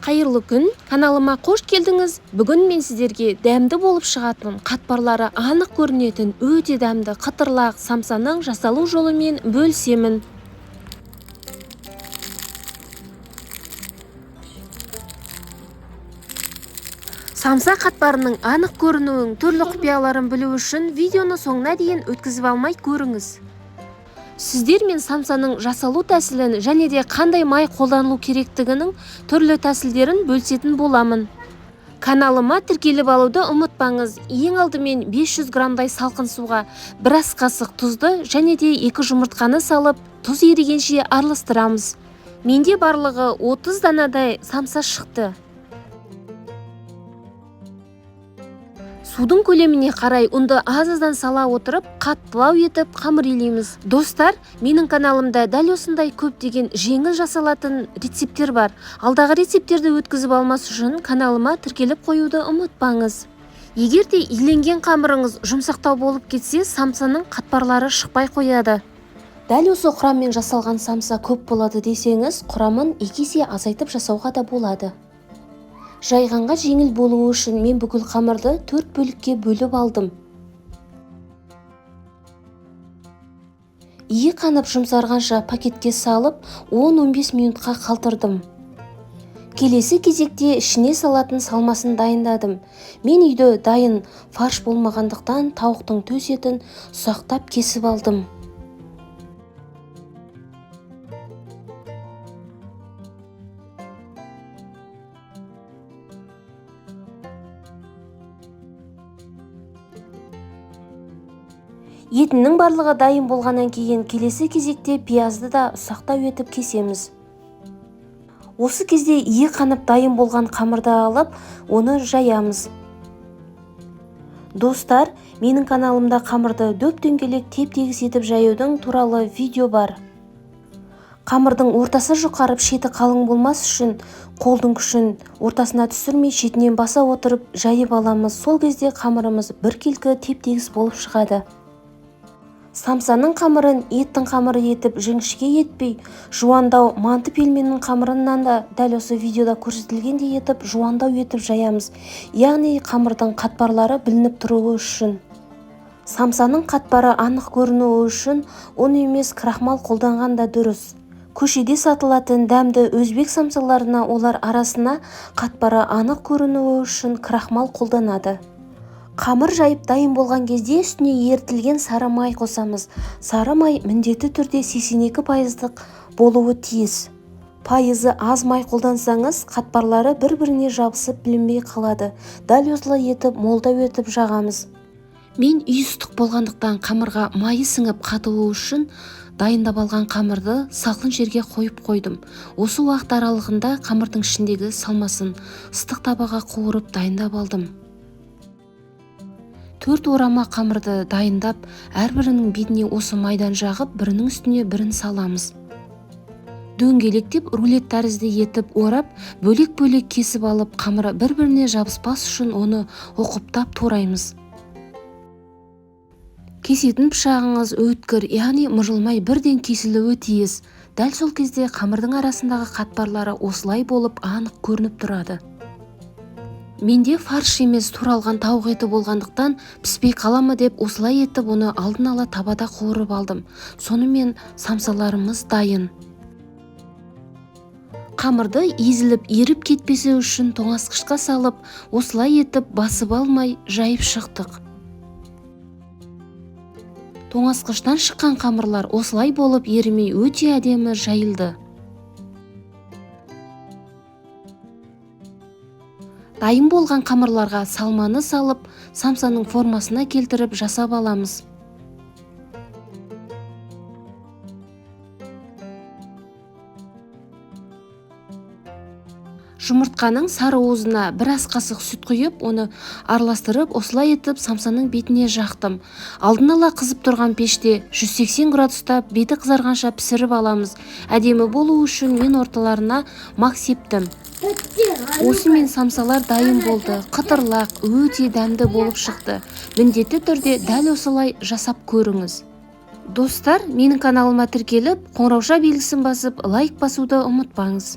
Қайырлы күн, каналыма қош келдіңіз. Бүгін мен сіздерге дәмді болып шығатын, қатпарлары анық көрінетін өте дәмді қытырлақ самсаның жасалу жолымен бөлісемін. Самса қатпарының анық көрінуін, түрлі құпияларын білу үшін видеоны соңына дейін өткізіп алмай көріңіз. Сіздер мен самсаның жасалу тәсілін және де қандай май қолданылу керектігінің түрлі тәсілдерін бөлісетін боламын. Каналыма тіркеліп алуды ұмытпаңыз. Ең алдымен 500 грамдай салқын суға бір ас қасық тұзды және де 2 жұмыртқаны салып, тұз ерігенше араластырамыз. Менде барлығы 30 данадай самса шықты. Судың көлеміне қарай ұнды аз-аздан сала отырып, қаттылау етіп қамыр илейміз. Достар, менің каналымда дәл осындай көптеген жеңіл жасалатын рецепттер бар. Алдағы рецепттерді өткізіп алмас үшін каналыма тіркеліп қоюды ұмытпаңыз. Егер де иленген қамырыңыз жұмсақтау болып кетсе, самсаның қатпарлары шықпай қояды. Дәл осы құраммен жасалған самса көп болады десеңіз, құрамын 2 есе азайтып жасауға да болады. Жайғанға жеңіл болуы үшін мен бүкіл қамырды 4 бөлікке бөліп алдым. Иі қанып жұмсарғанша пакетке салып 10-15 минутқа қалтырдым. Келесі кезекте ішіне салатын салмасын дайындадым. Мен үйде дайын фарш болмағандықтан тауықтың төс етін ұсақтап кесіп алдым. Етінің барлығы дайын болғаннан кейін келесі кезекте пиязды да ұсақтау етіп кесеміз. Осы кезде иі қанып дайын болған қамырды алып, оны жаямыз. Достар, менің каналымда қамырды дөп-дөңгелек теп-тегіс етіп жаюдың туралы видео бар. Қамырдың ортасы жұқарып, шеті қалың болмас үшін қолдың күшін ортасына түсірмей шетінен баса отырып жайып аламыз. Сол кезде қамырымыз біркелкі теп-тегіс болып шығады. Самсаның қамырын еттің қамыры етіп жіңішке етпей, жуандау манты пельменнің қамырынан да дәл осы видеода көрсетілгендей етіп жуандау етіп жаямыз. Яғни қамырдың қатпарлары білініп тұруы үшін. Самсаның қатпары анық көрінуі үшін ұн емес крахмал қолданған да дұрыс. Көшеде сатылатын дәмді өзбек самсаларына олар арасына қатпары анық көрінуі үшін крахмал қолданады. Қамыр жайып дайын болған кезде үстіне ерітілген сары май қосамыз. Сары май міндетті түрде 82% болуы тиіс. Пайызы аз май қолдансаңыз, қатпарлары бір-біріне жабысып білінбей қалады. Дәл осылай етіп молдау етіп жағамыз. Мен үй ыстық болғандықтан қамырға майы сіңіп қатуы үшін дайындап алған қамырды салқын жерге қойып қойдым. Осы уақыт аралығында қамырдың ішіндегі салмасын ыстық табаға қуырып дайындап алдым. 4 орама қамырды дайындап, әрбірінің бетіне осы майдан жағып, бірінің үстіне бірін саламыз. Дөңгелектеп, рулет тәрізді етіп орап, бөлек-бөлек кесіп алып, қамыры бір-біріне жабыспас үшін оны оқыптап тураймыз. Кесетін пышағыңыз өткір, яғни мыжылмай бірден кесілуі тиіс. Дәл сол кезде қамырдың арасындағы қатпарлары осылай болып анық көрініп тұрады. Менде фарш емес туралған тауық еті болғандықтан піспей қаламы деп осылай етіп оны алдын ала табада қуырып алдым. Сонымен самсаларымыз дайын. Қамырды езіліп еріп кетпесе үшін тоңазытқышқа салып, осылай етіп басып алмай жайып шықтық. Тоңазытқыштан шыққан қамырлар осылай болып ерімей өте әдемі жайылды. Дайын болған қамырларға салманы салып, самсаның формасына келтіріп жасап аламыз. Жұмыртқаның сары уызына бір ас қасық сүт құйып, оны араластырып, осылай етіп самсаның бетіне жақтым. Алдын ала қызып тұрған пеште 180 градуста беті қызарғанша пісіріп аламыз. Әдемі болу үшін мен орталарына мақ септім. Осымен самсалар дайын болды. Қытырлақ, өте дәмді болып шықты. Міндетті түрде дәл осылай жасап көріңіз. Достар, менің каналыма тіркеліп, қоңырауша белгісін басып, лайк басуды ұмытпаңыз.